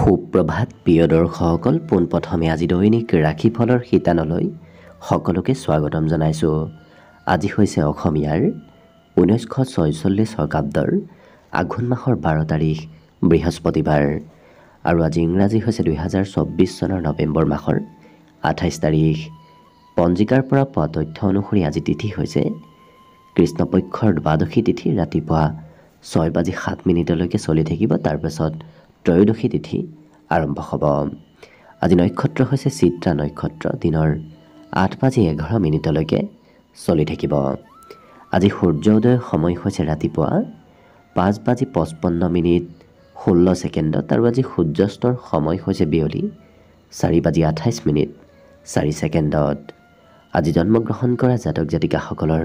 সুপ্ৰভাত প্ৰিয় দৰ্শকসকল, পোনপ্ৰথমে আজি দৈনিক ৰাশিফলৰ শিতানলৈ সকলোকে স্বাগতম জনাইছোঁ। আজি হৈছে অসমীয়াৰ 1946 শকাব্দৰ আঘোণ মাহৰ 12 তাৰিখ বৃহস্পতিবাৰ আৰু আজি ইংৰাজী হৈছে 2024 চনৰ নৱেম্বৰ মাহৰ 28 তাৰিখ। পঞ্জিকাৰ পৰা পোৱা তথ্য অনুসৰি আজি তিথি হৈছে কৃষ্ণপক্ষৰ দ্বাদশী তিথি, ৰাতিপুৱা 6:07 চলি থাকিব। তাৰপাছত ত্ৰয়োদশী তিথি আৰম্ভ হ'ব। আজি নক্ষত্ৰ হৈছে চিত্ৰা নক্ষত্ৰ, দিনৰ 8:11 চলি থাকিব। আজি সূৰ্যোদয়ৰ সময় হৈছে ৰাতিপুৱা 5:55 আৰু আজি সূৰ্যাস্তৰ সময় হৈছে বিয়লি 4:28 আজি জন্মগ্ৰহণ কৰা জাতক জাতিকাসকলৰ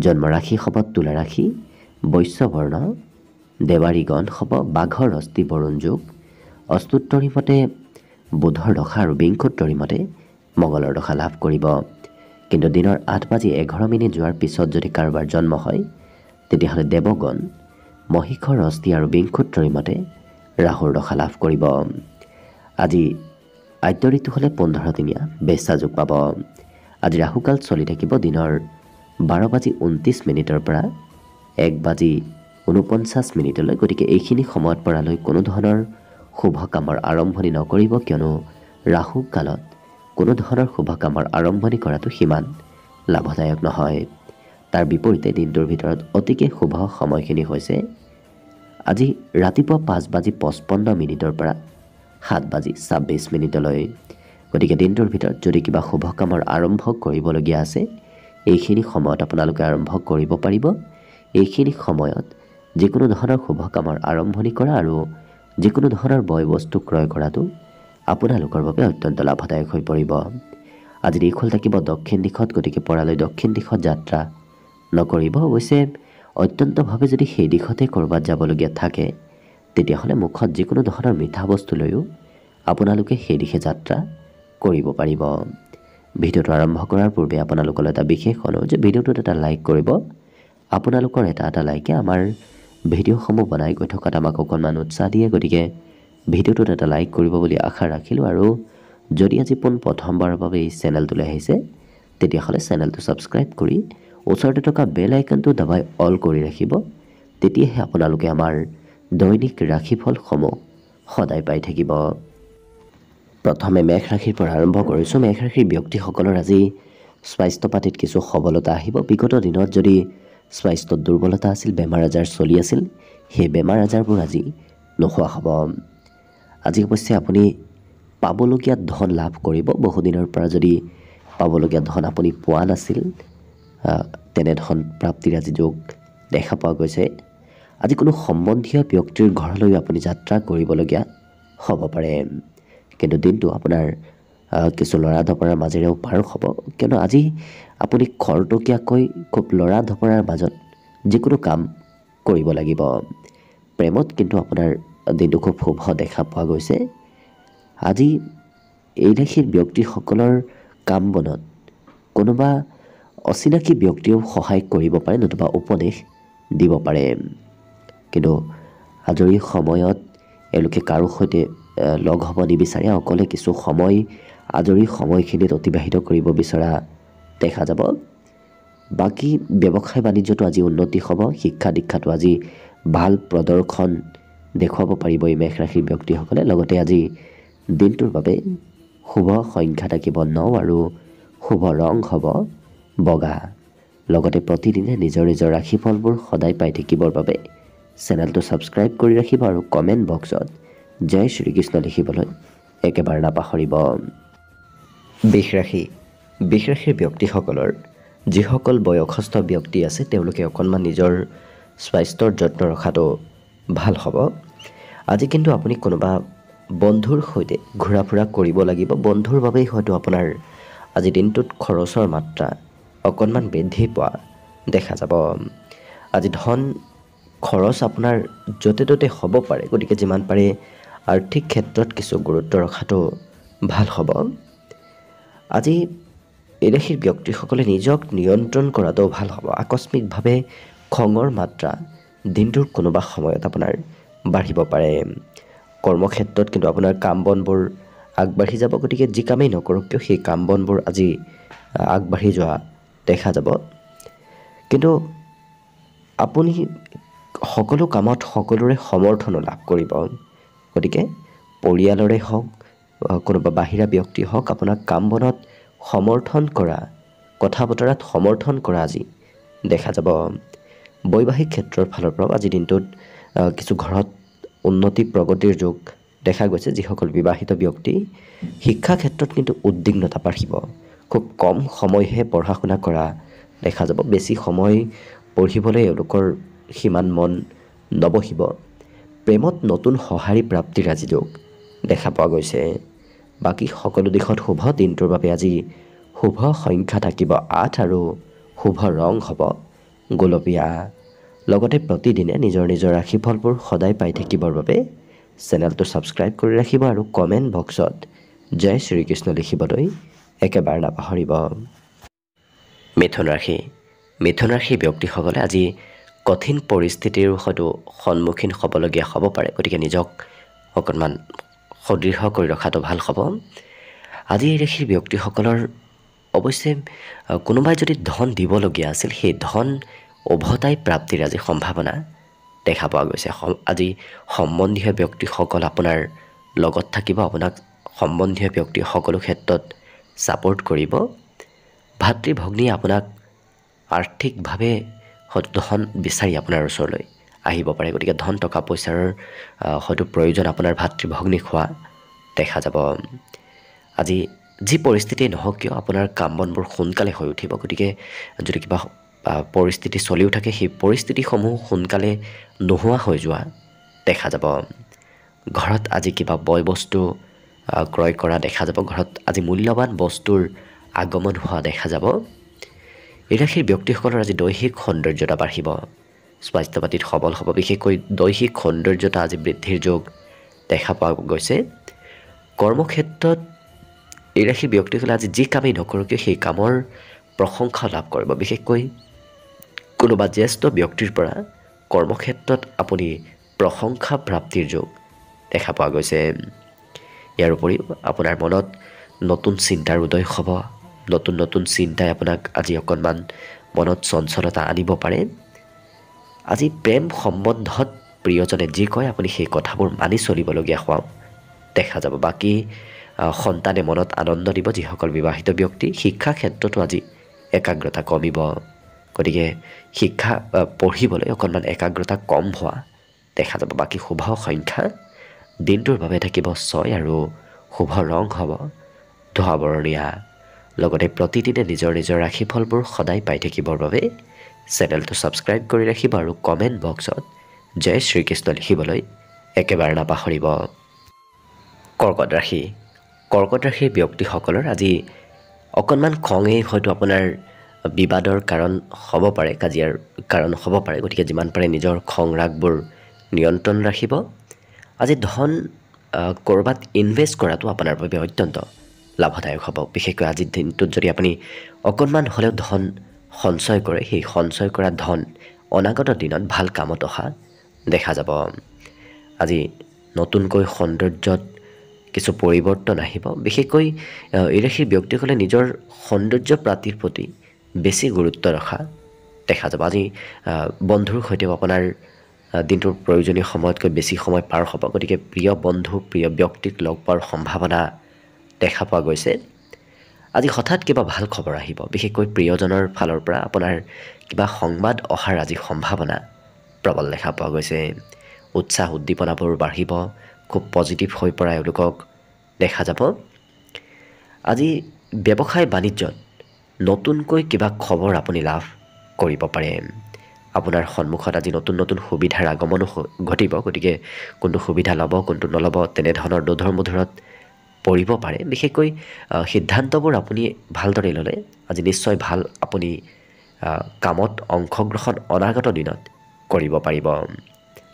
জন্মৰাশি হ'ব তুলা ৰাশি, বৈশ্য বৰ্ণ, দেৱাৰী গণ হ'ব বাঘৰ অস্থি বৰুণ যোগ, অস্তুত্তৰী মতে বুধৰ দশা আৰু বিংশোত্তৰী মতে মঙ্গলৰ দশা লাভ কৰিব। কিন্তু দিনৰ 8:11 যোৱাৰ পিছত যদি কাৰোবাৰ জন্ম হয় তেতিয়াহ'লে দেৱগণ মহিষৰ অস্থি আৰু বিংশোত্তৰী মতে ৰাহুৰ দশা লাভ কৰিব। আজি আদ্য ঋতু হ'লে 15 দিনীয়া বেচা যোগ পাব। আজি ৰাহুকাল চলি থাকিব দিনৰ 12:29 পৰা 1:49। গতিকে এইখিনি সময়ত পৰালৈ কোনো ধৰণৰ শুভ কামৰ আৰম্ভণি নকৰিব, কিয়নো ৰাহু কালত কোনো ধৰণৰ শুভ কামৰ আৰম্ভণি কৰাটো সিমান লাভদায়ক নহয়। তাৰ বিপৰীতে দিনটোৰ ভিতৰত অতিকে শুভ সময়খিনি হৈছে আজি ৰাতিপুৱা 5:55 পৰা 7:26। গতিকে দিনটোৰ ভিতৰত যদি কিবা শুভ কামৰ আৰম্ভ কৰিবলগীয়া আছে এইখিনি সময়ত আপোনালোকে আৰম্ভ কৰিব পাৰিব। এইখিনি সময়ত যিকোনো ধৰণৰ শুভ কামৰ আৰম্ভণি কৰা আৰু যিকোনো ধৰণৰ বয় বস্তু ক্ৰয় কৰাটো আপোনালোকৰ বাবে অত্যন্ত লাভদায়ক হৈ পৰিব। আজি দিশল থাকিব দক্ষিণ দিশত, গতিকে পৰালৈ দক্ষিণ দিশত যাত্ৰা নকৰিব। অৱশ্যে অত্যন্তভাৱে যদি সেই দিশতে ক'ৰবাত যাবলগীয়া থাকে তেতিয়াহ'লে মুখত যিকোনো ধৰণৰ মিঠা বস্তু লৈও আপোনালোকে সেই দিশে যাত্ৰা কৰিব পাৰিব। ভিডিঅ'টো আৰম্ভ কৰাৰ পূৰ্বে আপোনালোকলৈ এটা বিশেষ অনুৰোধ যে ভিডিঅ'টোত এটা লাইক কৰিব। আপোনালোকৰ এটা লাইকে আমাৰ ভিডিঅ'সমূহ বনাই গৈ থকাত আমাক অকণমান উৎসাহ দিয়ে। গতিকে ভিডিঅ'টোত এটা লাইক কৰিব বুলি আশা ৰাখিলোঁ। আৰু যদি আজি প্ৰথমবাৰৰ বাবে এই চেনেলটোলৈ আহিছে তেতিয়াহ'লে চেনেলটো ছাবস্ক্ৰাইব কৰি ওচৰতে থকা বেল আইকনটো দবাই অল কৰি ৰাখিব। তেতিয়াহে আপোনালোকে আমাৰ দৈনিক ৰাশিফলসমূহ সদায় পাই থাকিব। প্ৰথমে মেষ ৰাশিৰ পৰা আৰম্ভ কৰিছোঁ। মেষ ৰাশিৰ ব্যক্তিসকলৰ আজি স্বাস্থ্য পাতিত কিছু সবলতা আহিব। বিগত দিনত যদি স্বাস্থ্যত দুৰ্বলতা আছিল, বেমাৰ আজাৰ চলি আছিল, সেই বেমাৰ আজাৰবোৰ আজি নোহোৱা হ'ব। আজি অৱশ্যে আপুনি পাবলগীয়া ধন লাভ কৰিব। বহুদিনৰ পৰা যদি পাবলগীয়া ধন আপুনি পোৱা নাছিল তেনে ধন প্ৰাপ্তিৰ আজি যোগ দেখা পোৱা গৈছে। আজি কোনো সম্বন্ধীয় ব্যক্তিৰ ঘৰলৈ আপুনি যাত্ৰা কৰিবলগীয়া হ'ব পাৰে। কিন্তু দিনটো আপোনাৰ কিছু লৰা ধপৰাৰ মাজেৰেও পাৰ হ'ব, কিয়নো আজি আপুনি খৰতকীয়াকৈ খুব লৰা ধপৰাৰ মাজত যিকোনো কাম কৰিব লাগিব। প্ৰেমত কিন্তু আপোনাৰ দিনটো খুব শুভ দেখা পোৱা গৈছে। আজি এই ৰাশিৰ ব্যক্তিসকলৰ কাম বনত কোনোবা অচিনাকি ব্যক্তিয়েও সহায় কৰিব পাৰে, নতুবা উপদেশ দিব পাৰে। কিন্তু আজৰি সময়ত এওঁলোকে কাৰো সৈতে লগ হ'ব নিবিচাৰে, অকলে কিছু সময় আজৰি সময়খিনিত অতিবাহিত কৰিব বিচৰা দেখা যাব। বাকী ব্যৱসায় বাণিজ্যটো আজি উন্নতি হ'ব। শিক্ষা দীক্ষাটো আজি ভাল প্ৰদৰ্শন দেখুৱাব পাৰিব এই মেষ ৰাশিৰ ব্যক্তিসকলে। লগতে আজি দিনটোৰ বাবে শুভ সংখ্যা থাকিব 9 আৰু শুভ ৰং হ'ব বগা। লগতে প্ৰতিদিনে নিজৰ নিজৰ ৰাশিফলবোৰ সদায় পাই থাকিবৰ বাবে চেনেলটো ছাবস্ক্ৰাইব কৰি ৰাখিব আৰু কমেণ্ট বক্সত জয় শ্ৰীকৃষ্ণ লিখিবলৈ একেবাৰে নাপাহৰিব। বৃষ ৰাশি ব্যক্তিসকলৰ যিসকল বয়সস্থ ব্যক্তি আছে তেওঁলোকে অকণমান নিজৰ স্বাস্থ্যৰ যত্ন ৰখাটো ভাল হ'ব। আজি কিন্তু আপুনি কোনোবা বন্ধুৰ সৈতে ঘূৰা ফুৰা কৰিব লাগিব। বন্ধুৰ বাবেই হয়তো আপোনাৰ আজি দিনটোত খৰচৰ মাত্ৰা অকণমান বৃদ্ধি পোৱা দেখা যাব। আজি ধন খৰচ আপোনাৰ য'তে ত'তে হ'ব পাৰে, গতিকে যিমান পাৰে আৰ্থিক ক্ষেত্ৰত কিছু গুৰুত্ব ৰখাটো ভাল হ'ব। আজি এই ৰাশিৰ ব্যক্তিসকলে নিজক নিয়ন্ত্ৰণ কৰাটো ভাল হ'ব। আকস্মিকভাৱে খঙৰ মাত্ৰা দিনটোৰ কোনোবা সময়ত আপোনাৰ বাঢ়িব পাৰে। কৰ্মক্ষেত্ৰত কিন্তু আপোনাৰ কাম বনবোৰ আগবাঢ়ি যাব। গতিকে যি কামেই নকৰক কিয় সেই কাম বনবোৰ আজি আগবাঢ়ি যোৱা দেখা যাব। কিন্তু আপুনি সকলো কামত সকলোৰে সমৰ্থনো লাভ কৰিব। গতিকে পৰিয়ালৰে হওক কোনোবা বাহিৰা ব্যক্তি হওক আপোনাক কাম বনত সমৰ্থন কৰা, কথা বতৰাত সমৰ্থন কৰা আজি দেখা যাব। বৈবাহিক ক্ষেত্ৰৰ ফালৰ পৰাও আজিৰ দিনটোত কিছু ঘৰত উন্নতি প্ৰগতিৰ যোগ দেখা গৈছে। যিসকল বিবাহিত ব্যক্তি শিক্ষা ক্ষেত্ৰত কিন্তু উদ্বিগ্নতা বাঢ়িব। খুব কম সময়হে পঢ়া শুনা কৰা দেখা যাব। বেছি সময় পঢ়িবলৈ এওঁলোকৰ সিমান মন নবহিব। প্ৰেমত নতুন সঁহাৰি প্ৰাপ্তিৰ আজি যোগ দেখা পোৱা গৈছে। বাকী সকলো দিশত শুভ। দিনটোৰ বাবে আজি শুভ সংখ্যা থাকিব 8 আৰু শুভ ৰং হ'ব গোলপীয়া। লগতে প্ৰতিদিনে নিজৰ নিজৰ ৰাশিফলবোৰ সদায় পাই থাকিবৰ বাবে চেনেলটো ছাবস্ক্ৰাইব কৰি ৰাখিব আৰু কমেণ্ট বক্সত জয় শ্ৰীকৃষ্ণ লিখিবলৈ একেবাৰে নাপাহৰিব। মিথুন ৰাশি। মিথুন ৰাশিৰ ব্যক্তিসকলে আজি কঠিন পৰিস্থিতিৰ হয়তো সন্মুখীন হ'বলগীয়া হ'ব পাৰে। গতিকে নিজক অকণমান সদৃঢ় কৰি ৰখাটো ভাল হ'ব। আজি এই ৰাশিৰ ব্যক্তিসকলৰ অৱশ্যে কোনোবাই যদি ধন দিবলগীয়া আছিল সেই ধন উভতাই প্ৰাপ্তিৰ আজি সম্ভাৱনা দেখা পোৱা গৈছে। আজি সম্বন্ধীয় ব্যক্তিসকল আপোনাৰ লগত থাকিব। আপোনাক সম্বন্ধীয় ব্যক্তি সকলো ক্ষেত্ৰত ছাপোৰ্ট কৰিব। ভাতৃ ভগ্নীয়ে আপোনাক আৰ্থিকভাৱে হয়তো ধন বিচাৰি আপোনাৰ ওচৰলৈ আহিব পাৰে। গতিকে ধন টকা পইচাৰ হয়তো প্ৰয়োজন আপোনাৰ ভাতৃ ভগ্নীক হোৱা দেখা যাব। আজি যি পৰিস্থিতি নহওক কিয় আপোনাৰ কাম বনবোৰ সোনকালে হৈ উঠিব। গতিকে যদি কিবা পৰিস্থিতি চলিও থাকে সেই পৰিস্থিতিসমূহ সোনকালে নোহোৱা হৈ যোৱা দেখা যাব। ঘৰত আজি কিবা বয় বস্তু ক্ৰয় কৰা দেখা যাব। ঘৰত আজি মূল্যৱান বস্তুৰ আগমন হোৱা দেখা যাব। এই ৰাশিৰ ব্যক্তিসকলৰ আজি দৈহিক সৌন্দৰ্যতা বাঢ়িব। স্বাস্থ্য পাতিত সবল হ'ব। বিশেষকৈ দৈহিক সৌন্দৰ্যতা আজি বৃদ্ধিৰ যোগ দেখা পোৱা গৈছে। কৰ্মক্ষেত্ৰত এই ৰাশিৰ ব্যক্তিসকলে আজি যি কামেই নকৰক কিয় সেই কামৰ প্ৰশংসা লাভ কৰিব। বিশেষকৈ কোনোবা জ্যেষ্ঠ ব্যক্তিৰ পৰা কৰ্মক্ষেত্ৰত আপুনি প্ৰশংসা প্ৰাপ্তিৰ যোগ দেখা পোৱা গৈছে। ইয়াৰ উপৰিও আপোনাৰ মনত নতুন চিন্তাৰ উদয় হ'ব। নতুন নতুন চিন্তাই আপোনাক আজি অকণমান মনত চঞ্চলতা আনিব পাৰে। আজি প্ৰেম সম্বন্ধত প্ৰিয়জনে যি কয় আপুনি সেই কথাবোৰ মানি চলিবলগীয়া হোৱা দেখা যাব। বাকী সন্তানে মনত আনন্দ দিব। যিসকল বিবাহিত ব্যক্তি শিক্ষা ক্ষেত্ৰতো আজি একাগ্ৰতা কমিব। গতিকে শিক্ষা পঢ়িবলৈ অকণমান একাগ্ৰতা কম হোৱা দেখা যাব। বাকী শুভ সংখ্যা দিনটোৰ বাবে থাকিব 6 আৰু শুভ ৰং হ'ব ধোঁৱা বৰণীয়া। লগতে প্ৰতিদিনে নিজৰ নিজৰ ৰাশিফলবোৰ সদায় পাই থাকিবৰ বাবে চেনেলটো ছাবস্ক্ৰাইব কৰি ৰাখিব আৰু কমেণ্ট বক্সত জয় শ্ৰীকৃষ্ণ লিখিবলৈ একেবাৰে নাপাহৰিব। কৰ্কট ৰাশি। কৰ্কট ৰাশিৰ ব্যক্তিসকলৰ আজি অকণমান খঙেই হয়তো আপোনাৰ বিবাদৰ কাৰণ হ'ব পাৰে, কাজিয়াৰ কাৰণ হ'ব পাৰে। গতিকে যিমান পাৰে নিজৰ খং ৰাগবোৰ নিয়ন্ত্ৰণ ৰাখিব। আজি ধন ক'ৰবাত ইনভেষ্ট কৰাটো আপোনাৰ বাবে অত্যন্ত লাভদায়ক হ'ব। বিশেষকৈ আজিৰ দিনটোত যদি আপুনি অকণমান হ'লেও ধন সঞ্চয় কৰে সেই সঞ্চয় কৰা ধন অনাগত দিনত ভাল কামত অহা দেখা যাব। আজি নতুনকৈ সৌন্দৰ্যত কিছু পৰিৱৰ্তন আহিব। বিশেষকৈ এই ৰাশিৰ ব্যক্তিসকলে নিজৰ সৌন্দৰ্য প্ৰাপ্তিৰ প্ৰতি বেছি গুৰুত্ব ৰখা দেখা যাব। আজি বন্ধুৰ সৈতেও আপোনাৰ দিনটোৰ প্ৰয়োজনীয় সময়তকৈ বেছি সময় পাৰ হ'ব। গতিকে প্ৰিয় বন্ধু প্ৰিয় ব্যক্তিক লগ পোৱাৰ সম্ভাৱনা দেখা পোৱা গৈছে। আজি হঠাৎ কিবা ভাল খবৰ আহিব। বিশেষকৈ প্ৰিয়জনৰ ফালৰ পৰা আপোনাৰ কিবা সংবাদ অহাৰ আজি সম্ভাৱনা প্ৰবল দেখা পোৱা গৈছে। উৎসাহ উদ্দীপনাবোৰ বাঢ়িব। খুব পজিটিভ হৈ পৰা এওঁলোকক দেখা যাব। আজি ব্যৱসায় বাণিজ্যত নতুনকৈ কিবা খবৰ আপুনি লাভ কৰিব পাৰে। আপোনাৰ সন্মুখত আজি নতুন নতুন সুবিধাৰ আগমনো ঘটিব। গতিকে কোনটো সুবিধা ল'ব কোনটো নল'ব তেনেধৰণৰ দোধৰ মোধৰত পৰিব পাৰে। বিশেষকৈ সিদ্ধান্তবোৰ আপুনি ভালদৰে ল'লে আজি নিশ্চয় ভাল আপুনি কামত অংশগ্ৰহণ অনাগত দিনত কৰিব পাৰিব।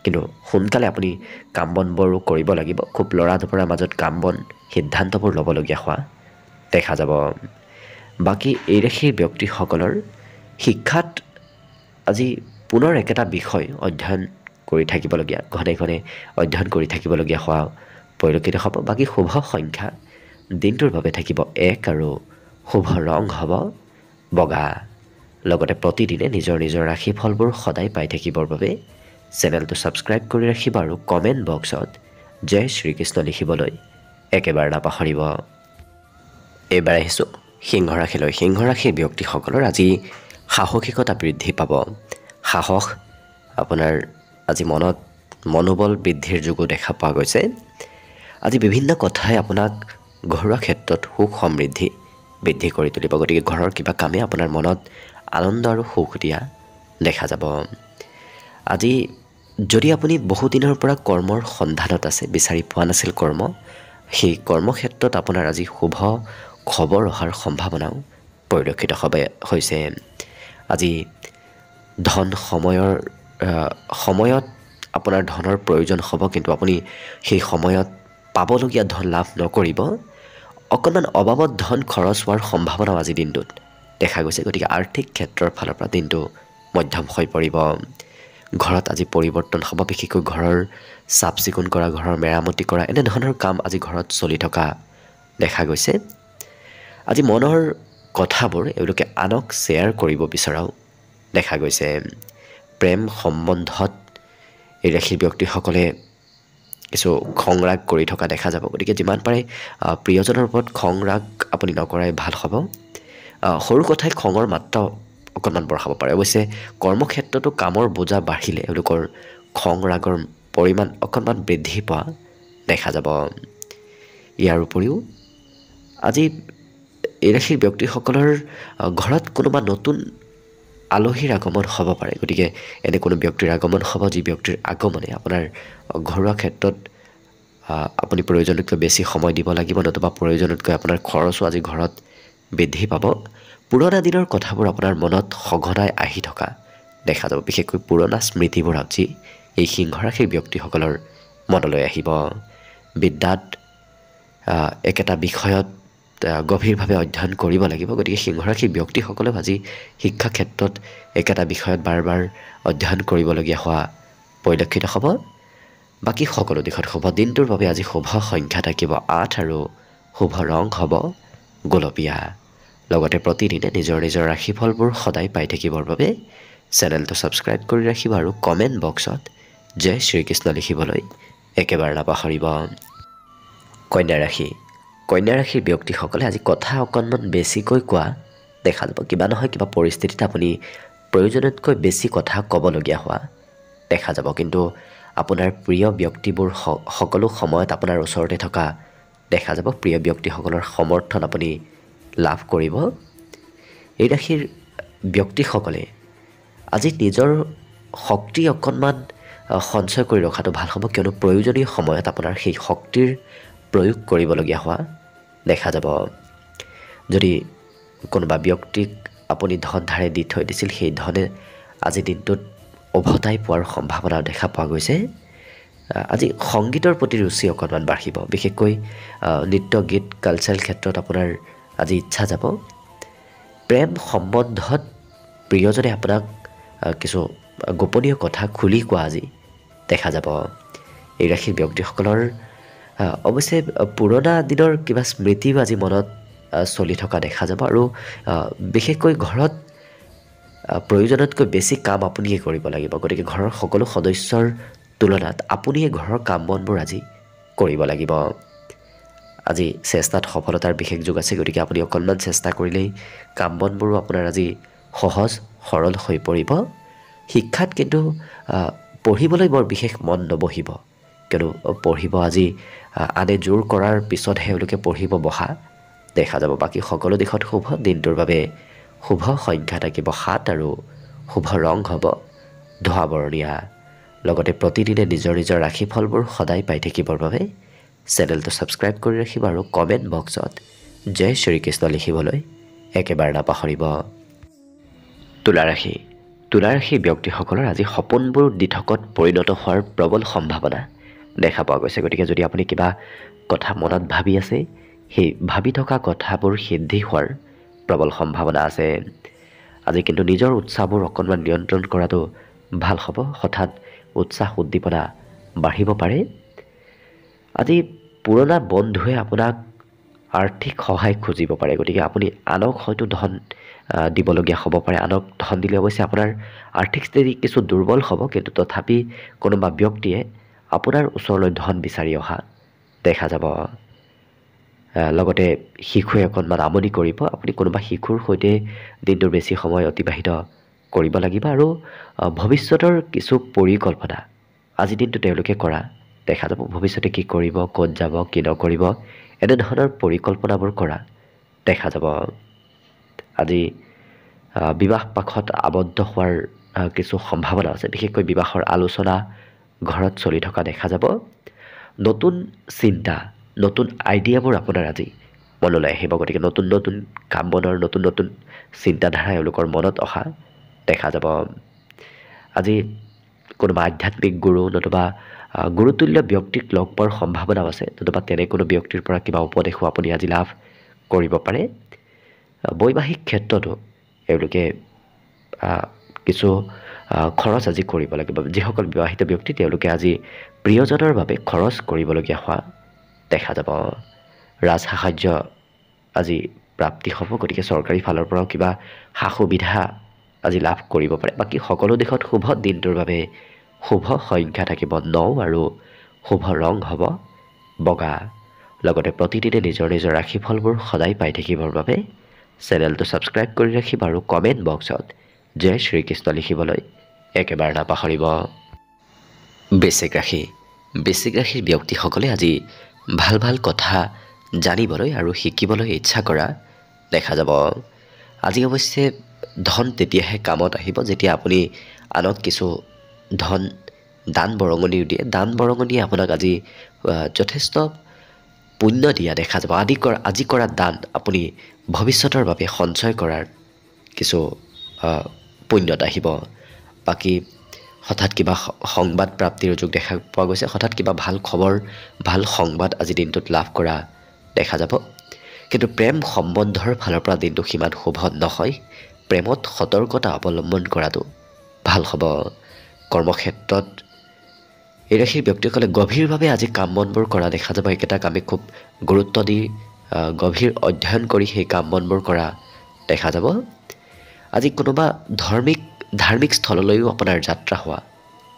কিন্তু সোনকালে আপুনি কাম বনবোৰো কৰিব লাগিব। খুব লৰা ধপৰাৰ মাজত কাম বন সিদ্ধান্তবোৰ ল'বলগীয়া হোৱা দেখা যাব। বাকী এই ৰাশিৰ ব্যক্তিসকলৰ শিক্ষাত আজি পুনৰ একেটা বিষয় অধ্যয়ন কৰি থাকিবলগীয়া ঘনে ঘনে অধ্যয়ন কৰি থাকিবলগীয়া হোৱা পৰিলক্ষিত হ'ব। বাকী শুভ সংখ্যা দিনটোৰ বাবে থাকিব 1 আৰু শুভ ৰং হ'ব বগা। লগতে প্ৰতিদিনে নিজৰ নিজৰ ৰাশিফলবোৰ সদায় পাই থাকিবৰ বাবে চেনেলটো ছাবস্ক্ৰাইব কৰি ৰাখিব আৰু কমেণ্ট বক্সত জয় শ্ৰীকৃষ্ণ লিখিবলৈ একেবাৰে নাপাহৰিব। এইবাৰ আহিছোঁ সিংহ ৰাশিলৈ। সিংহ ৰাশিৰ ব্যক্তিসকলৰ আজি সাহসিকতা বৃদ্ধি পাব। সাহস আপোনাৰ আজি মনত মনোবল বৃদ্ধিৰ যোগো দেখা পোৱা গৈছে। আজি বিভিন্ন কথাই আপোনাক ঘৰুৱা ক্ষেত্ৰত সুখ সমৃদ্ধি বৃদ্ধি কৰি তুলিব। গতিকে ঘৰৰ কিবা কামে আপোনাৰ মনত আনন্দ আৰু সুখ দিয়া দেখা যাব। আজি যদি আপুনি বহুদিনৰ পৰা কৰ্মৰ সন্ধানত আছে, বিচাৰি পোৱা নাছিল কৰ্ম, সেই কৰ্মক্ষেত্ৰত আপোনাৰ আজি শুভ খবৰ অহাৰ সম্ভাৱনাও পৰিলক্ষিত হৈছে। আজি ধন সময়ত আপোনাৰ ধনৰ প্ৰয়োজন হ'ব, কিন্তু আপুনি সেই সময়ত পাবলগীয়া ধন লাভ নকৰিব। অকণমান অবাবত ধন খৰচ হোৱাৰ সম্ভাৱনাও আজি দিনটোত দেখা গৈছে। গতিকে আৰ্থিক ক্ষেত্ৰৰ ফালৰ পৰা দিনটো মধ্যম হৈ পৰিব। ঘৰত আজি পৰিৱৰ্তন হ'ব, বিশেষকৈ ঘৰৰ চাফ চিকুণ কৰা, ঘৰৰ মেৰামতি কৰা, এনেধৰণৰ কাম আজি ঘৰত চলি থকা দেখা গৈছে। আজি মনৰ কথাবোৰ এওঁলোকে আনক শ্বেয়াৰ কৰিব বিচৰাও দেখা গৈছে। প্ৰেম সম্বন্ধত এই ৰাশিৰ ব্যক্তিসকলে কিছু খং ৰাগ কৰি থকা দেখা যাব। গতিকে যিমান পাৰে প্ৰিয়জনৰ ওপৰত খং ৰাগ আপুনি নকৰাই ভাল হ'ব। সৰু কথাই খঙৰ মাত্ৰা অকণমান বঢ়াব পাৰে। অৱশ্যে কৰ্মক্ষেত্ৰতো কামৰ বোজা বাঢ়িলে এওঁলোকৰ খং ৰাগৰ পৰিমাণ অকণমান বৃদ্ধি পোৱা দেখা যাব। ইয়াৰ উপৰিও আজি এই ৰাশিৰ ব্যক্তিসকলৰ ঘৰত কোনোবা নতুন আলহীৰ আগমন হ'ব পাৰে। গতিকে এনে কোনো ব্যক্তিৰ আগমন হ'ব, যি ব্যক্তিৰ আগমনে আপোনাৰ ঘৰুৱা ক্ষেত্ৰত আপুনি প্ৰয়োজনতকৈ বেছি সময় দিব লাগিব, নতুবা প্ৰয়োজনতকৈ আপোনাৰ খৰচো আজি ঘৰত বৃদ্ধি পাব। পুৰণা দিনৰ কথাবোৰ আপোনাৰ মনত সঘনাই আহি থকা দেখা যাব। বিশেষকৈ পুৰণা স্মৃতিবোৰ আজি এই সিংহ ৰাশিৰ ব্যক্তিসকলৰ মনলৈ আহিব। বিদ্যাত একেটা বিষয়ত গভীৰভাৱে অধ্যয়ন কৰিব লাগিব। গতিকে সিংহ ৰাশিৰ ব্যক্তিসকলেও আজি শিক্ষা ক্ষেত্ৰত একেটা বিষয়ত বাৰ বাৰ অধ্যয়ন কৰিবলগীয়া হোৱা পৰিলক্ষিত হ'ব। বাকী সকলো দিশত শুভ। দিনটোৰ বাবে আজি শুভ সংখ্যা থাকিব 8 আৰু শুভ ৰং হ'ব গোলপীয়া। লগতে প্ৰতিদিনে নিজৰ নিজৰ ৰাশিফলবোৰ সদায় পাই থাকিবৰ বাবে চেনেলটো ছাবস্ক্ৰাইব কৰি ৰাখিব আৰু কমেণ্ট বক্সত জয় শ্ৰীকৃষ্ণ লিখিবলৈ একেবাৰে নাপাহৰিব। কন্যা ৰাশি। কন্যা ৰাশিৰ ব্যক্তিসকলে আজি কথা অকণমান বেছিকৈ কোৱা দেখা যাব। কিবা নহয় কিবা পৰিস্থিতিত আপুনি প্ৰয়োজনতকৈ বেছি কথা ক'বলগীয়া হোৱা দেখা যাব। কিন্তু আপোনাৰ প্ৰিয় ব্যক্তিবোৰ সকলো সময়ত আপোনাৰ ওচৰতে থকা দেখা যাব। প্ৰিয় ব্যক্তিসকলৰ সমৰ্থন আপুনি লাভ কৰিব। এই ৰাশিৰ ব্যক্তিসকলে আজি নিজৰ শক্তি অকণমান সঞ্চয় কৰি ৰখাটো ভাল হ'ব, কিয়নো প্ৰয়োজনীয় সময়ত আপোনাৰ সেই শক্তিৰ প্ৰয়োগ কৰিবলগীয়া হোৱা দেখা যাব। যদি কোনোবা ব্যক্তিক আপুনি ধন ধাৰে দি থৈ দিছিল, সেই ধনে আজি দিনটোত উভতাই পোৱাৰ সম্ভাৱনাও দেখা পোৱা গৈছে। আজি সংগীতৰ প্ৰতি ৰুচি অকণমান বাঢ়িব। বিশেষকৈ নৃত্য গীত কালচাৰেল ক্ষেত্ৰত আপোনাৰ আজি ইচ্ছা যাব। প্ৰেম সম্বন্ধত প্ৰিয়জনে আপোনাক কিছু গোপনীয় কথা খুলি কোৱা আজি দেখা যাব। এই ৰাশিৰ ব্যক্তিসকলৰ অৱশ্যে পুৰণা দিনৰ কিবা স্মৃতিও আজি মনত চলি থকা দেখা যাব। আৰু বিশেষকৈ ঘৰত প্ৰয়োজনতকৈ বেছি কাম আপুনিয়ে কৰিব লাগিব। গতিকে ঘৰৰ সকলো সদস্যৰ তুলনাত আপুনিয়ে ঘৰৰ কাম বনবোৰ আজি কৰিব লাগিব। আজি চেষ্টাত সফলতাৰ বিশেষ যোগ আছে। গতিকে আপুনি অকণমান চেষ্টা কৰিলেই কাম বনবোৰো আপোনাৰ আজি সহজ সৰল হৈ পৰিব। শিক্ষাত কিন্তু পঢ়িবলৈ বৰ বিশেষ মন নবহিব, কিয়নো পঢ়িব আজি আনে জোৰ কৰাৰ পিছতহে এওঁলোকে পঢ়িব বহা দেখা যাব। বাকী সকলো দিশত শুভ। দিনটোৰ বাবে শুভ সংখ্যা থাকিব 7 আৰু শুভ ৰং হ'ব ধোঁৱা বৰণীয়া। লগতে প্ৰতিদিনে নিজৰ নিজৰ ৰাশিফলবোৰ সদায় পাই থাকিবৰ বাবে চেনেলটো ছাবস্ক্ৰাইব কৰি ৰাখিব আৰু কমেণ্ট বক্সত জয় শ্ৰীকৃষ্ণ লিখিবলৈ একেবাৰে নাপাহৰিব। তুলা ৰাশি। তুলা ৰাশিৰ ব্যক্তিসকলৰ আজি সপোনবোৰ দিঠকত পৰিণত হোৱাৰ প্ৰবল সম্ভাৱনা দেখা পোৱা গৈছে। গতিকে যদি আপুনি কিবা কথা মনত ভাবি আছে, সেই ভাবি থকা কথাবোৰ সিদ্ধি হোৱাৰ প্ৰবল সম্ভাৱনা আছে। আজি কিন্তু নিজৰ উৎসাহবোৰ অকণমান নিয়ন্ত্ৰণ কৰাটো ভাল হ'ব। হঠাৎ উৎসাহ উদ্দীপনা বাঢ়িব পাৰে। আজি পুৰণা বন্ধুৱে আপোনাক আৰ্থিক সহায় খুজিব পাৰে, গতিকে আপুনি আনক হয়তো ধন দিবলগীয়া হ'ব পাৰে। আনক ধন দিলে অৱশ্যে আপোনাৰ আৰ্থিক স্থিতি কিছু দুৰ্বল হ'ব, কিন্তু তথাপি কোনোবা ব্যক্তিয়ে আপোনাৰ ওচৰলৈ ধন বিচাৰি অহা দেখা যাব। লগতে শিশুৱে অকণমান আমনি কৰিব। আপুনি কোনোবা শিশুৰ সৈতে দিনটোৰ বেছি সময় অতিবাহিত কৰিব লাগিব আৰু ভৱিষ্যতৰ কিছু পৰিকল্পনা আজি দিনটো তেওঁলোকে কৰা দেখা যাব। ভৱিষ্যতে কি কৰিব, ক'ত যাব, কি নকৰিব, এনেধৰণৰ পৰিকল্পনাবোৰ কৰা দেখা যাব। আজি বিবাহ পাশত আবদ্ধ হোৱাৰ কিছু সম্ভাৱনা আছে। বিশেষকৈ বিবাহৰ আলোচনা ঘৰত চলি থকা দেখা যাব। নতুন চিন্তা, নতুন আইডিয়াবোৰ আপোনাৰ আজি মনলৈ আহিব। গতিকে নতুন নতুন কাম বনৰ নতুন নতুন চিন্তাধাৰা এওঁলোকৰ মনত অহা দেখা যাব। আজি কোনোবা আধ্যাত্মিক গুৰু নতুবা গুৰুতুল্য ব্যক্তিক লগ পোৱাৰ সম্ভাৱনাও আছে, নতুবা তেনে কোনো ব্যক্তিৰ পৰা কিবা উপদেশো আপুনি আজি লাভ কৰিব পাৰে। বৈবাহিক ক্ষেত্ৰতো এওঁলোকে কিছু খৰচ আজি কৰিব লাগিব। যিসকল বিবাহিত ব্যক্তি তেওঁলোকে আজি প্ৰিয়জনৰ বাবে খৰচ কৰিবলগীয়া হোৱা দেখা যাব। ৰাজসাহাৰ্য আজি প্ৰাপ্তি হ'ব, গতিকে চৰকাৰী ফালৰ পৰাও কিবা সা সুবিধা আজি লাভ কৰিব পাৰে। বাকী সকলো দিশত শুভ। দিনটোৰ বাবে শুভ সংখ্যা থাকিব 9 আৰু শুভ ৰং হ'ব বগা। লগতে প্ৰতিদিনে নিজৰ নিজৰ ৰাশিফলবোৰ সদায় পাই থাকিবৰ বাবে চেনেলটো ছাবস্ক্ৰাইব কৰি ৰাখিব আৰু কমেণ্ট বক্সত জয় শ্ৰীকৃষ্ণ লিখিবলৈ একেবাৰে নাপাহৰিব। বৃশ্চিক ৰাশি। বৃশ্চিক ৰাশিৰ ব্যক্তিসকলে আজি ভাল ভাল কথা জানিবলৈ আৰু শিকিবলৈ ইচ্ছা কৰা দেখা যাব। আজি অৱশ্যে ধন তেতিয়াহে কামত আহিব যেতিয়া আপুনি আনক কিছু ধন দান বৰঙণিও দিয়ে। দান বৰঙণিয়ে আপোনাক আজি যথেষ্ট পুণ্য দিয়া দেখা যাব। আজি কৰা দান আপুনি ভৱিষ্যতৰ বাবে সঞ্চয় কৰাৰ কিছু পুণ্যত আহিব। বাকী হঠাৎ কিবা সংবাদ প্ৰাপ্তিৰ যোগ দেখা পোৱা গৈছে। হঠাৎ কিবা ভাল খবৰ, ভাল সংবাদ আজি দিনটোত লাভ কৰা দেখা যাব। কিন্তু প্ৰেম সম্বন্ধৰ ফালৰ পৰা দিনটো সিমান শুভ নহয়। প্ৰেমত সতৰ্কতা অৱলম্বন কৰাটো ভাল হ'ব। কৰ্মক্ষেত্ৰত এই ৰাশিৰ ব্যক্তিসকলে গভীৰভাৱে আজি কাম বনবোৰ কৰা দেখা যাব। একেটা কামে খুব গুৰুত্ব দি গভীৰ অধ্যয়ন কৰি সেই কাম বনবোৰ কৰা দেখা যাব। আজি কোনোবা ধাৰ্মিক স্থললৈও আপোনাৰ যাত্ৰা হোৱা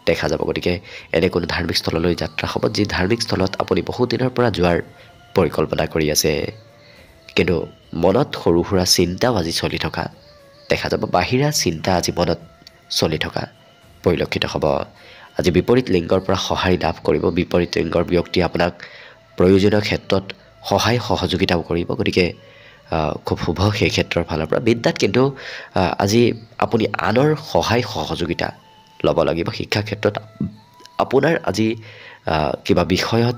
দেখা যাব। গতিকে এনে কোনো ধাৰ্মিক স্থললৈ যাত্ৰা হ'ব, যি ধাৰ্মিক স্থলত আপুনি বহুদিনৰ পৰা যোৱাৰ পৰিকল্পনা কৰি আছে, কিন্তু মনত সৰু সুৰা চিন্তাও আজি চলি থকা দেখা যাব। বাহিৰা চিন্তা আজি মনত চলি থকা পৰিলক্ষিত হ'ব। আজি বিপৰীত লিংগৰ পৰা সহায় লাভ কৰিব। বিপৰীত লিংগৰ ব্যক্তি আপোনাক প্ৰয়োজনীয় ক্ষেত্ৰত সহায় সহযোগিতাও কৰিব। গতিকে খুব শুভ সেই ক্ষেত্ৰৰ ফালৰ পৰা। বিদ্যাত কিন্তু আজি আপুনি আনৰ সহায় সহযোগিতা ল'ব লাগিব। শিক্ষা ক্ষেত্ৰত আপোনাৰ আজি কিবা বিষয়ত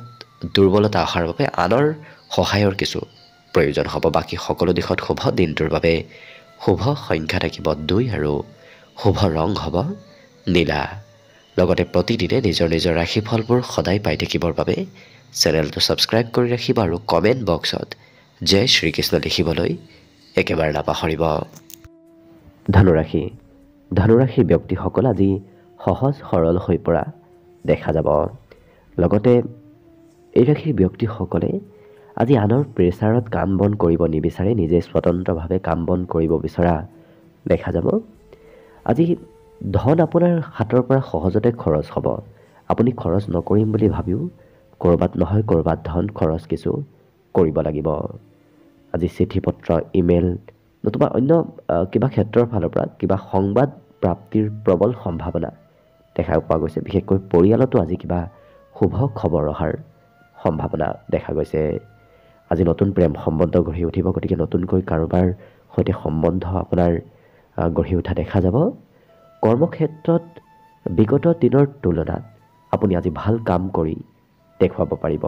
দুৰ্বলতা অহাৰ বাবে আনৰ সহায়ৰ কিছু প্ৰয়োজন হ'ব। বাকী সকলো দিশত শুভ। দিনটোৰ বাবে শুভ সংখ্যা থাকিব 2 আৰু শুভ ৰং হ'ব নীলা। লগতে প্ৰতিদিনে নিজৰ নিজৰ ৰাশিফলবোৰ সদায় পাই থাকিবৰ বাবে চেনেলটো ছাবস্ক্ৰাইব কৰি ৰাখিব আৰু কমেণ্ট বক্সত জয় শ্ৰীকৃষ্ণ লিখিবলৈ একেবাৰে নাপাহৰিব। ধনুৰাশি। ধনুৰাশিৰ ব্যক্তিসকল আজি সহজ সৰল হৈ পৰা দেখা যাব। লগতে এই ৰাশিৰ ব্যক্তিসকলে আজি আনৰ প্ৰেছাৰত কাম বন কৰিব নিবিচাৰে, নিজে স্বতন্ত্ৰভাৱে কাম বন কৰিব বিচৰা দেখা যাব। আজি ধন আপোনাৰ হাতৰ পৰা সহজতে খৰচ হ'ব। আপুনি খৰচ নকৰিম বুলি ভাবিও ক'ৰবাত নহয় ক'ৰবাত ধন খৰচ কিছু কৰিব লাগিব। আজি চিঠি পত্ৰ, ইমেইল নতুবা অন্য কিবা ক্ষেত্ৰৰ ফালৰ পৰা কিবা সংবাদ প্ৰাপ্তিৰ প্ৰবল সম্ভাৱনা দেখা পোৱা গৈছে। বিশেষকৈ পৰিয়ালতো আজি কিবা শুভ খবৰ অহাৰ সম্ভাৱনা দেখা গৈছে। আজি নতুন প্ৰেম সম্বন্ধ গঢ়ি উঠিব। গতিকে নতুনকৈ কাৰোবাৰ সৈতে সম্বন্ধ আপোনাৰ গঢ়ি উঠা দেখা যাব। কৰ্মক্ষেত্ৰত বিগত দিনৰ তুলনাত আপুনি আজি ভাল কাম কৰি দেখুৱাব পাৰিব।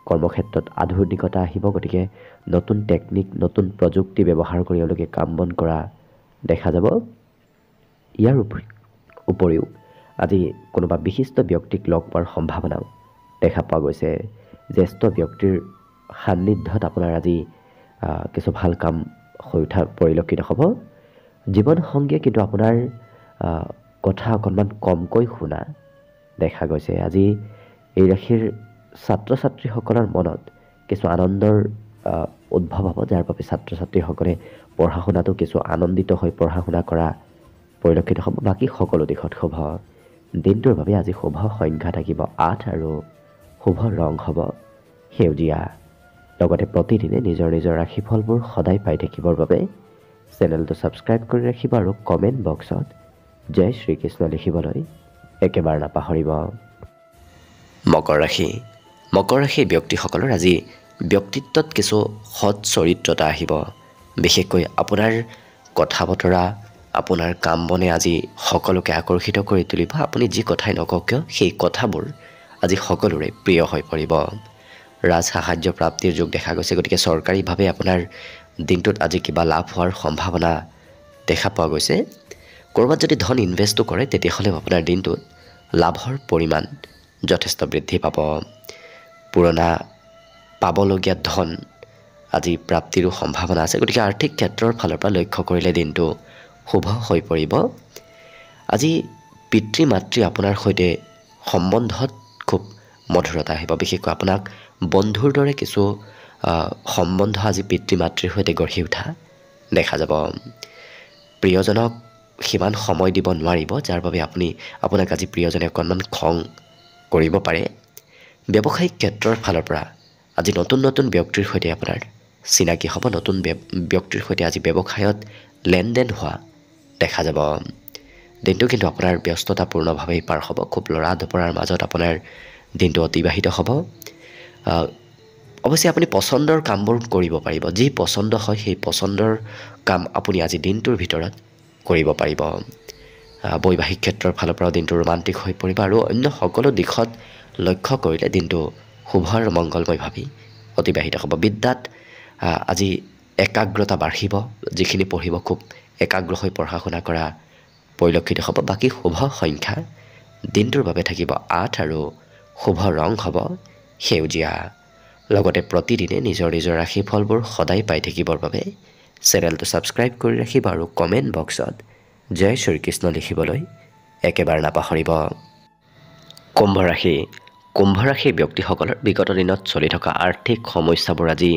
কৰ্মক্ষেত্ৰত আধুনিকতা আহিব। গতিকে নতুন টেকনিক, নতুন প্ৰযুক্তি ব্যৱহাৰ কৰি এওঁলোকে কাম বন কৰা দেখা যাব। ইয়াৰ উপৰিও আজি কোনোবা বিশিষ্ট ব্যক্তিক লগ পোৱাৰ সম্ভাৱনাও দেখা পোৱা গৈছে। জ্যেষ্ঠ ব্যক্তিৰ সান্নিধ্যত আপোনাৰ আজি কিছু ভাল কাম হৈ উঠা পৰিলক্ষিত হ'ব। জীৱনসংগীয়ে কিন্তু আপোনাৰ কথা অকণমান কমকৈ শুনা দেখা গৈছে। আজি এই ৰাশিৰ ছাত্ৰ ছাত্ৰীসকলৰ মনত কিছু আনন্দৰ উদ্ভৱ হ'ব, যাৰ বাবে ছাত্ৰ ছাত্ৰীসকলে পঢ়া শুনাটো কিছু আনন্দিত হৈ পঢ়া শুনা কৰা পৰিলক্ষিত হ'ব। বাকী সকলো দিশত শুভ। দিনটোৰ বাবে আজি শুভ সংখ্যা থাকিব 8 আৰু শুভ ৰং হ'ব সেউজীয়া। লগতে প্ৰতিদিনে নিজৰ নিজৰ ৰাশিফলবোৰ সদায় পাই থাকিবৰ বাবে চেনেলটো ছাবস্ক্ৰাইব কৰি ৰাখিব আৰু কমেণ্ট বক্সত জয় শ্ৰীকৃষ্ণ লিখিবলৈ একেবাৰে নাপাহৰিব। মকৰ ৰাশি। মকৰ ৰাশিৰ ব্যক্তিসকলৰ আজি ব্যক্তিত্বত কিছু সৎ চৰিত্ৰতা আহিব। বিশেষকৈ আপোনাৰ কথা বতৰা, আপোনাৰ কাম বনে আজি সকলোকে আকৰ্ষিত কৰি তুলিব। আপুনি যি কথাই নকওক কিয় সেই কথাবোৰ আজি সকলোৰে প্ৰিয় হৈ পৰিব। ৰাজ সাহায্য প্ৰাপ্তিৰ যোগ দেখা গৈছে, গতিকে চৰকাৰীভাৱে আপোনাৰ দিনটোত আজি কিবা লাভ হোৱাৰ সম্ভাৱনা দেখা পোৱা গৈছে। ক'ৰবাত যদি ধন ইনভেষ্টটো কৰে তেতিয়াহ'লে আপোনাৰ দিনটোত লাভৰ পৰিমাণ যথেষ্ট বৃদ্ধি পাব। পুৰণা পাবলগীয়া ধন আজি প্ৰাপ্তিৰো সম্ভাৱনা আছে, গতিকে আৰ্থিক ক্ষেত্ৰৰ ফালৰ পৰা লক্ষ্য কৰিলে দিনটো শুভ হৈ পৰিব। আজি পিতৃ মাতৃ আপোনাৰ সৈতে সম্বন্ধত খুব মধুৰতা আহিব। বিশেষকৈ আপোনাক বন্ধুৰ দৰে কিছু সম্বন্ধ আজি পিতৃ মাতৃৰ সৈতে গঢ়ি উঠা দেখা যাব। প্ৰিয়জনক সিমান সময় দিব নোৱাৰিব, যাৰ বাবে আপোনাক আজি প্ৰিয়জনে অকণমান খং কৰিব পাৰে। ব্যৱসায়িক ক্ষেত্ৰৰ ফালৰ পৰা আজি নতুন নতুন ব্যক্তিৰ সৈতে আপোনাৰ চিনাকি হ'ব। নতুন ব্যক্তিৰ সৈতে আজি ব্যৱসায়ত লেনদেন হোৱা দেখা যাব। দিনটো কিন্তু আপোনাৰ ব্যস্ততাপূৰ্ণভাৱেই পাৰ হ'ব। খুব লৰা ধপৰাৰ মাজত আপোনাৰ দিনটো অতিবাহিত হ'ব। অৱশ্যে আপুনি পচন্দৰ কামবোৰ কৰিব পাৰিব। যি পচন্দ হয় সেই পচন্দৰ কাম আপুনি আজি দিনটোৰ ভিতৰত কৰিব পাৰিব। বৈবাহিক ক্ষেত্ৰৰ ফালৰ পৰাও দিনটো ৰোমান্টিক হৈ পৰিব আৰু অন্য সকলো দিশত লক্ষ্য কৰিলে দিনটো শুভ আৰু মংগলময় ভাবি অতিবাহিত হ'ব। বিদ্যাত আজি একাগ্ৰতা বাঢ়িব। যিখিনি পঢ়িব খুব একাগ্ৰ হৈ পঢ়া শুনা কৰা পৰিলক্ষিত হ'ব। বাকী শুভ সংখ্যা দিনটোৰ বাবে থাকিব 8 আৰু শুভ ৰং হ'ব সেউজীয়া। লগতে প্ৰতিদিনে নিজৰ নিজৰ ৰাশিফলবোৰ সদায় পাই থাকিবৰ বাবে চেনেলটো ছাবস্ক্ৰাইব কৰি ৰাখিব আৰু কমেণ্ট বক্সত জয় শ্ৰীকৃষ্ণ লিখিবলৈ একেবাৰে নাপাহৰিব। কুম্ভ ৰাশি। কুম্ভ ৰাশিৰ ব্যক্তিসকলৰ বিগত দিনত চলি থকা আৰ্থিক সমস্যাবোৰ আজি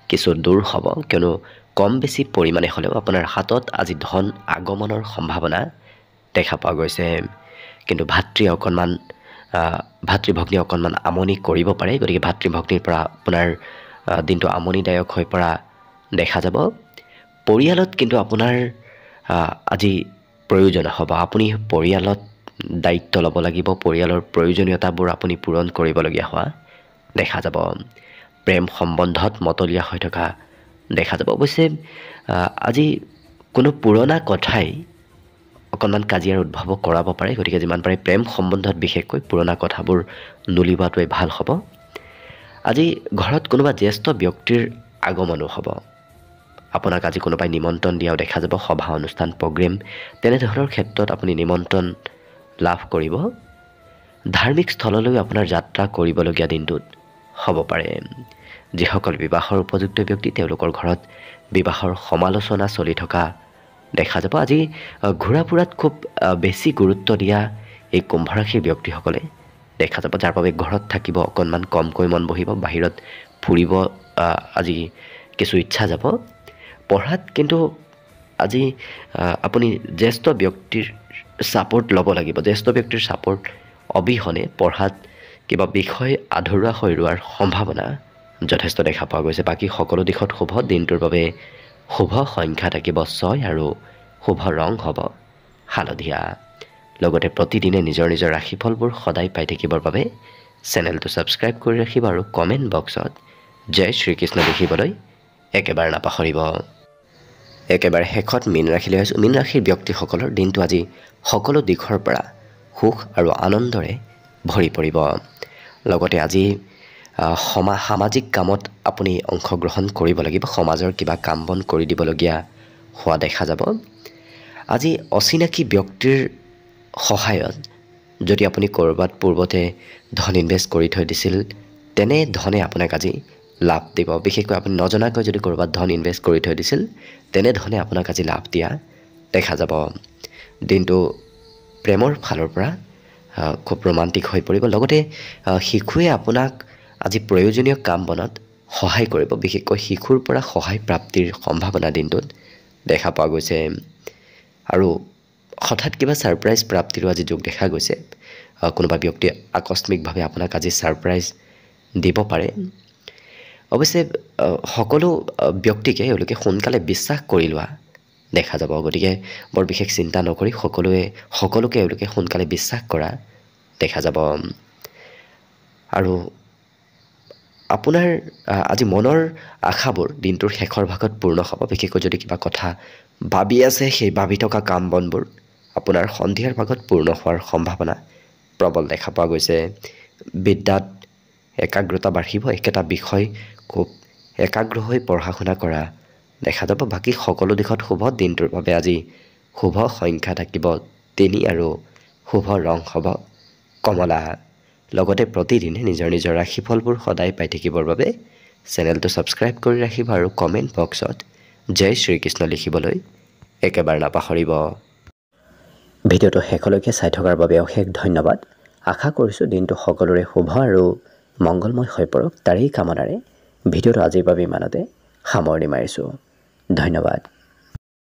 কিছু দূৰ হ'ব, কিয়নো কম বেছি পৰিমাণে হ'লেও আপোনাৰ হাতত আজি ধন আগমনৰ সম্ভাৱনা দেখা পোৱা গৈছে। কিন্তু ভাতৃ ভগ্নীয়ে অকণমান আমনি কৰিব পাৰে, গতিকে ভাতৃ ভগ্নীৰ পৰা আপোনাৰ দিনটো আমনিদায়ক হৈ পৰা দেখা যাব। পৰিয়ালত কিন্তু আপোনাৰ আজি প্ৰয়োজন হ'ব। আপুনি পৰিয়ালত দায়িত্ব ল'ব লাগিব। পৰিয়ালৰ প্ৰয়োজনীয়তাবোৰ আপুনি পূৰণ কৰিবলগীয়া হোৱা দেখা যাব। প্ৰেম সম্বন্ধত মতলীয়া হৈ থকা দেখা যাব। অৱশ্যে আজি কোনো পুৰণা কথাই অকণমান কাজিয়াৰ উদ্ভৱ কৰাব পাৰে, গতিকে যিমান পাৰে প্ৰেম সম্বন্ধত বিশেষকৈ পুৰণা কথাবোৰ নুলিওৱাটোৱে ভাল হ'ব। আজি ঘৰত কোনোবা জ্যেষ্ঠ ব্যক্তিৰ আগমনো হ'ব। আপোনাক আজি কোনোবাই নিমন্ত্ৰণ দিয়াও দেখা যাব। সভা অনুষ্ঠান প্ৰগ্ৰেম তেনেধৰণৰ ক্ষেত্ৰত আপুনি নিমন্ত্ৰণ লাভ কৰিব। ধাৰ্মিক স্থললৈ আপোনাৰ যাত্ৰা কৰিবলগীয়া দিনটোত হ'ব পাৰে। যিসকল বিবাহৰ উপযুক্ত ব্যক্তি তেওঁলোকৰ ঘৰত বিবাহৰ সমালোচনা চলি থকা দেখা যাব। আজি ঘূৰা ফুৰাত খুব বেছি গুৰুত্ব দিয়া এই কুম্ভ ৰাশিৰ ব্যক্তিসকলে দেখা যাব, যাৰ বাবে ঘৰত থাকিব অকণমান কমকৈ মন বহিব। বাহিৰত ফুৰিব আজি কিছু ইচ্ছা যাব। পঢ়াত কিন্তু আজি আপুনি জ্যেষ্ঠ ব্যক্তিৰ ছাপোৰ্ট ল'ব লাগিব। জ্যেষ্ঠ ব্যক্তিৰ ছাপোৰ্ট অবিহনে পঢ়াত কিবা বিষয় আধৰুৱা হৈ ৰোৱাৰ সম্ভাৱনা যথেষ্ট দেখা পোৱা গৈছে। বাকী সকলো দিশত শুভ। দিনটোৰ বাবে শুভ সংখ্যা থাকিব 6 আৰু শুভ ৰং হ'ব হালধীয়া। লগতে প্ৰতিদিনে নিজৰ নিজৰ ৰাশিফলবোৰ সদায় পাই থাকিবৰ বাবে চেনেলটো ছাবস্ক্ৰাইব কৰি ৰাখিব আৰু কমেণ্ট বক্সত জয় শ্ৰীকৃষ্ণ লিখিবলৈ একেবাৰে নাপাহৰিব। একেবাৰে শেষত মীন ৰাশিলৈ আহিছোঁ। মীন ৰাশিৰ ব্যক্তিসকলৰ দিনটো আজি সকলো দিশৰ পৰা সুখ আৰু আনন্দৰে ভৰি পৰিব। লগতে আজি সামাজিক কামত আপুনি অংশগ্ৰহণ কৰিব লাগিব। সমাজৰ কিবা কাম বন কৰি দিবলগীয়া হোৱা দেখা যাব। আজি অচিনাকি ব্যক্তিৰ সহায়ত যদি আপুনি ক'ৰবাত পূৰ্বতে ধন ইনভেষ্ট কৰি থৈ দিছিল, তেনে ধনে আপোনাক আজি লাভ দিব। বিশেষকৈ আপুনি নজনাকৈ যদি ক'ৰবাত ধন ইনভেষ্ট কৰি থৈ দিছিল, তেনেধৰণে আপোনাক আজি লাভ দিয়া দেখা যাব। দিনটো প্ৰেমৰ ফালৰ পৰা খুব ৰোমান্টিক হৈ পৰিব লগতে শিশুৱে আপোনাক আজি প্ৰয়োজনীয় কাম বনত সহায় কৰিব বিশেষকৈ শিশুৰ পৰা সহায় প্ৰাপ্তিৰ সম্ভাৱনা দিনটোত দেখা পোৱা গৈছে আৰু হঠাৎ কিবা ছাৰপ্ৰাইজ প্ৰাপ্তিৰো আজি যোগ দেখা গৈছে কোনোবা ব্যক্তিয়ে আকস্মিকভাৱে আপোনাক আজি ছাৰপ্ৰাইজ দিব পাৰে অৱশ্যে সকলো ব্যক্তিকে এওঁলোকে সোনকালে বিশ্বাস কৰি লোৱা দেখা যাব গতিকে বৰ বিশেষ চিন্তা নকৰি সকলোকে এওঁলোকে সোনকালে বিশ্বাস কৰা দেখা যাব আৰু আপোনাৰ আজি মনৰ আশাবোৰ দিনটোৰ শেষৰ ভাগত পূৰ্ণ হ'ব বিশেষকৈ যদি কিবা কথা ভাবি আছে সেই ভাবি থকা কাম বনবোৰ আপোনাৰ সন্ধিয়াৰ ভাগত পূৰ্ণ হোৱাৰ সম্ভাৱনা প্ৰবল দেখা পোৱা গৈছে বিদ্যাত একাগ্ৰতা বাঢ়িব একেটা বিষয় খুব একাগ্ৰ হৈ পঢ়া শুনা কৰা দেখা যাব বাকী সকলো দিশত শুভ দিনটোৰ বাবে আজি শুভ সংখ্যা থাকিব 3 আৰু শুভ ৰং হ'ব কমলা লগতে প্ৰতিদিনে নিজৰ ৰাশিফলবোৰ সদায় পাই থাকিবৰ বাবে চেনেলটো ছাবস্ক্ৰাইব কৰি ৰাখিব আৰু কমেণ্ট বক্সত জয় শ্ৰীকৃষ্ণ লিখিবলৈ একেবাৰে নাপাহৰিব ভিডিঅ'টো শেষলৈকে চাই থকাৰ বাবে অশেষ ধন্যবাদ আশা কৰিছোঁ দিনটো সকলোৰে শুভ আৰু মংগলময় হৈ পৰক তাৰেই কামনাৰে ভিডিঅ'টো আজিৰ বাবে ইমানতে সামৰণি মাৰিছোঁ ধন্যবাদ